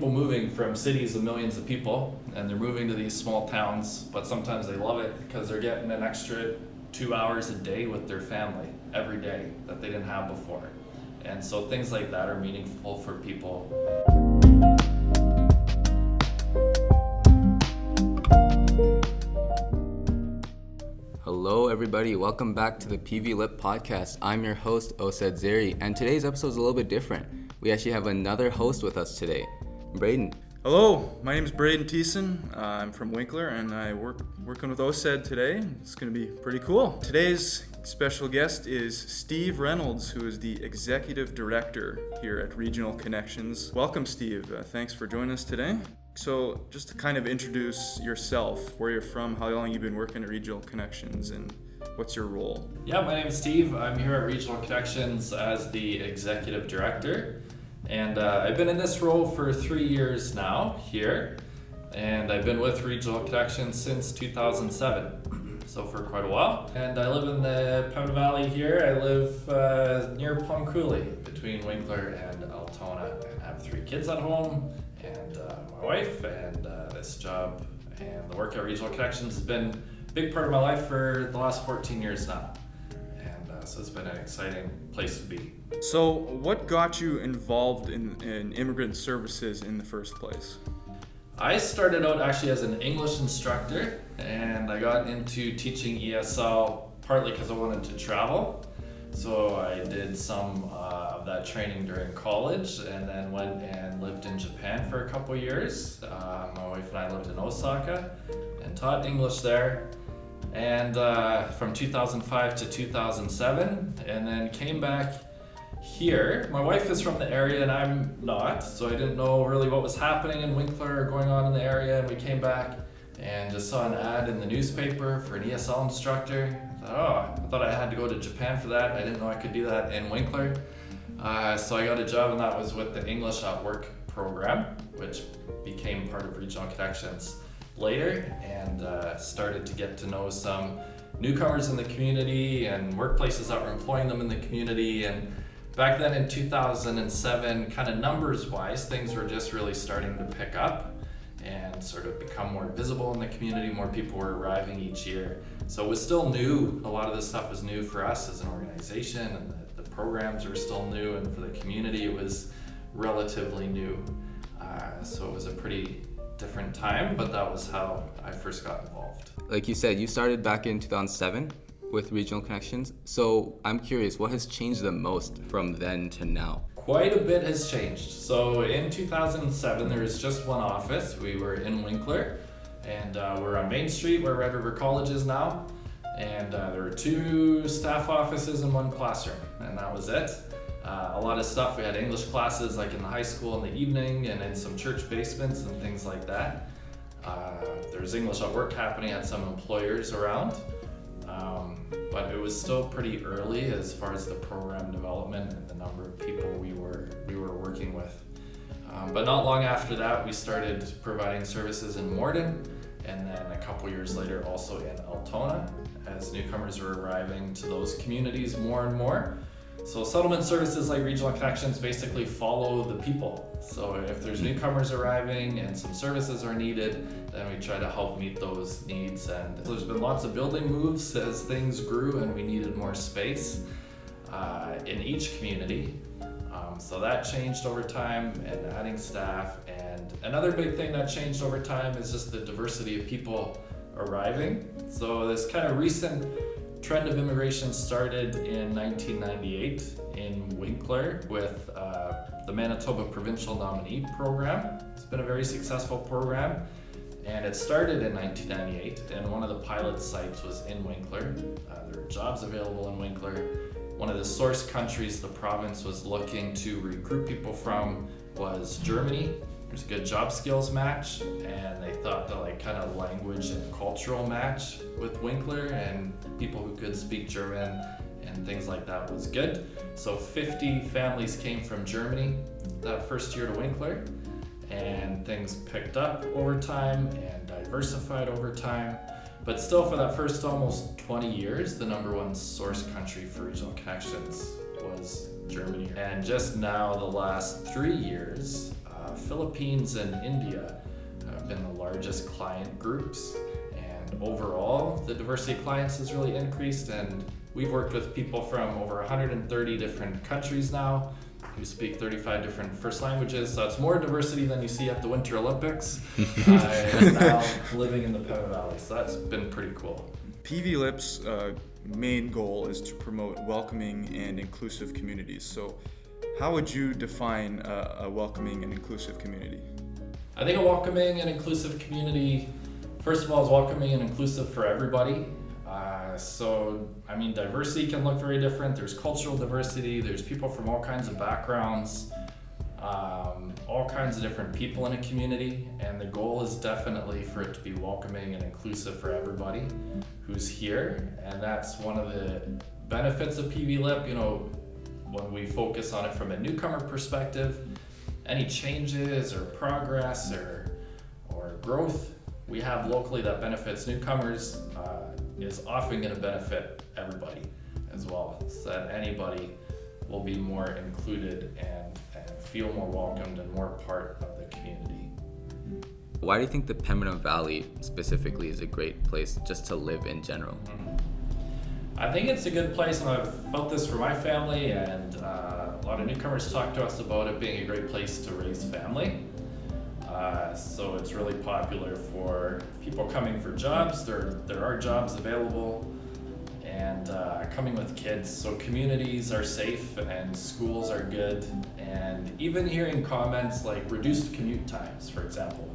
people moving from cities of millions of people, and they're moving to these small towns, but sometimes they love it because they're getting an extra 2 hours a day with their family every day that they didn't have before. And so things like that are meaningful for people. Hello everybody, welcome back to the PVLIP podcast. I'm your host, Osed Zeri, and today's episode is a little bit different. We actually have another host with us today, Braden. Hello, my name is Braden Thiessen. I'm from Winkler and I working with Osed today. It's going to be pretty cool. Today's special guest is Steve Reynolds, who is the Executive Director here at Regional Connections. Welcome, Steve. Thanks for joining us today. So just to kind of introduce yourself, where you're from, how long you've been working at Regional Connections, and what's your role? Yeah, my name is Steve. I'm here at Regional Connections as the Executive Director. And I've been in this role for 3 years now here. And I've been with Regional Connections since 2007. So for quite a while. And I live in the Pembina Valley here. I live near Plum Coulee between Winkler and Altona. And I have 3 kids at home. And my wife, and this job and the work at Regional Connections has been a big part of my life for the last 14 years now. And so it's been an exciting place to be. So what got you involved in immigrant services in the first place? I started out actually as an English instructor, and I got into teaching ESL partly because I wanted to travel. So I did some of that training during college, and then went and lived in Japan for a couple years. My wife and I lived in Osaka and taught English there. And from 2005 to 2007, and then came back here. My wife is from the area and I'm not, so I didn't know really what was happening in Winkler or going on in the area, and we came back and just saw an ad in the newspaper for an ESL instructor. I thought I had to go to Japan for that. I didn't know I could do that in Winkler. So I got a job, and that was with the English at Work program, which became part of Regional Connections later, and started to get to know some newcomers in the community and workplaces that were employing them in the community. And back then in 2007, kind of numbers-wise, things were just really starting to pick up and sort of become more visible in the community. More people were arriving each year. So it was still new. A lot of this stuff was new for us as an organization, and the programs were still new, and for the community it was relatively new. So it was a pretty different time, but that was how I first got involved. Like you said, you started back in 2007 with Regional Connections. So I'm curious, what has changed the most from then to now? Quite a bit has changed. So in 2007, there was just one office. We were in Winkler, and we're on Main Street where Red River College is now. And there were 2 staff offices and 1 classroom, and that was it. A lot of stuff, we had English classes like in the high school in the evening and in some church basements and things like that. There's English at Work happening at some employers around. But it was still pretty early as far as the program development and the number of people we were working with. But not long after that, we started providing services in Morden, and then a couple years later also in Altona, as newcomers were arriving to those communities more and more. So settlement services like Regional Connections basically follow the people. So if there's newcomers arriving and some services are needed, then we try to help meet those needs. And there's been lots of building moves as things grew and we needed more space in each community. So that changed over time, and adding staff. And another big thing that changed over time is just the diversity of people arriving. So this kind of recent trend of immigration started in 1998 in Winkler with the Manitoba Provincial Nominee Program. It's been a very successful program, and it started in 1998, and one of the pilot sites was in Winkler. There were jobs available in Winkler. One of the source countries the province was looking to recruit people from was Germany. There's a good job skills match, and they thought the kind of language and cultural match with Winkler and people who could speak German and things like that was good. So 50 families came from Germany that first year to Winkler, and things picked up over time and diversified over time. But still, for that first almost 20 years, the number one source country for Regional Connections was Germany. And just now, the last 3 years, Philippines and India have been the largest client groups. And overall, the diversity of clients has really increased, and we've worked with people from over 130 different countries now who speak 35 different first languages. So it's more diversity than you see at the Winter Olympics. And now living in the Pema Valley, so that's been pretty cool. PVLIP's main goal is to promote welcoming and inclusive communities. So how would you define a welcoming and inclusive community? I think a welcoming and inclusive community, first of all, is welcoming and inclusive for everybody. Diversity can look very different. There's cultural diversity, there's people from all kinds of backgrounds, all kinds of different people in a community, and the goal is definitely for it to be welcoming and inclusive for everybody who's here. And that's one of the benefits of PVLIP. When we focus on it from a newcomer perspective, any changes or progress or growth we have locally that benefits newcomers is often going to benefit everybody as well, so that anybody will be more included and feel more welcomed and more part of the community. Why do you think the Pembina Valley specifically is a great place just to live in general? I think it's a good place, and I've felt this for my family, and a lot of newcomers talk to us about it being a great place to raise family. So it's really popular for people coming for jobs. There are jobs available, and coming with kids. So communities are safe and schools are good, and even hearing comments like reduced commute times, for example.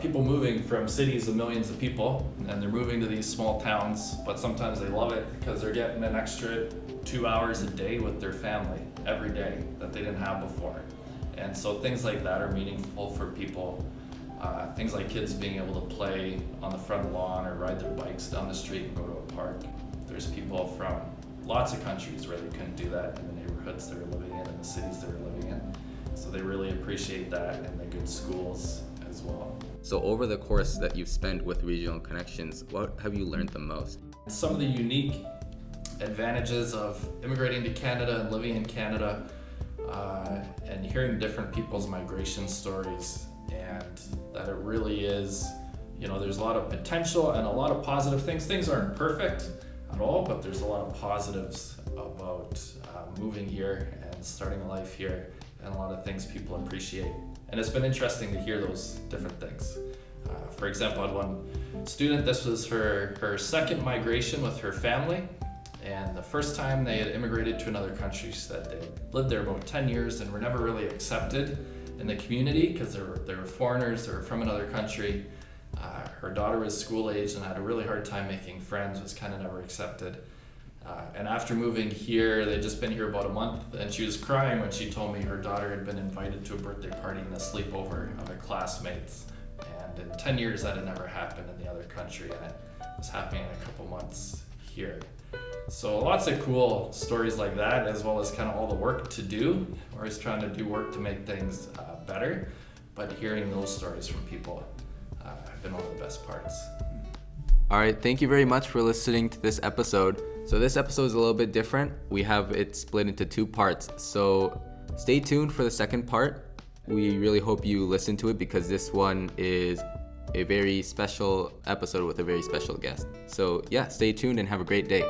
People moving from cities of millions of people, and they're moving to these small towns, but sometimes they love it because they're getting an extra 2 hours a day with their family every day that they didn't have before. And so things like that are meaningful for people. Things like kids being able to play on the front lawn or ride their bikes down the street and go to a park. There's people from lots of countries where they couldn't do that in the neighborhoods they were living in and the cities they were living in. So they really appreciate that, and the good schools as well. So over the course that you've spent with Regional Connections, what have you learned the most? Some of the unique advantages of immigrating to Canada and living in Canada, and hearing different people's migration stories, and that it really is, there's a lot of potential and a lot of positive things. Things aren't perfect at all, but there's a lot of positives about moving here and starting a life here, and a lot of things people appreciate. And it's been interesting to hear those different things. For example, I had one student, this was her second migration with her family. And the first time they had immigrated to another country, she said they lived there about 10 years and were never really accepted in the community because they were foreigners, they were from another country. Her daughter was school age and had a really hard time making friends, was kind of never accepted. And after moving here, they'd just been here about a month, and she was crying when she told me her daughter had been invited to a birthday party and a sleepover of her classmates. And in 10 years that had never happened in the other country, and it was happening in a couple months here. So lots of cool stories like that, as well as kind of all the work to do. We're always trying to do work to make things better, but hearing those stories from people have been one of the best parts. All right, thank you very much for listening to this episode. So this episode is a little bit different. We have it split into 2 parts. So stay tuned for the second part. We really hope you listen to it because this one is a very special episode with a very special guest. So yeah, stay tuned and have a great day.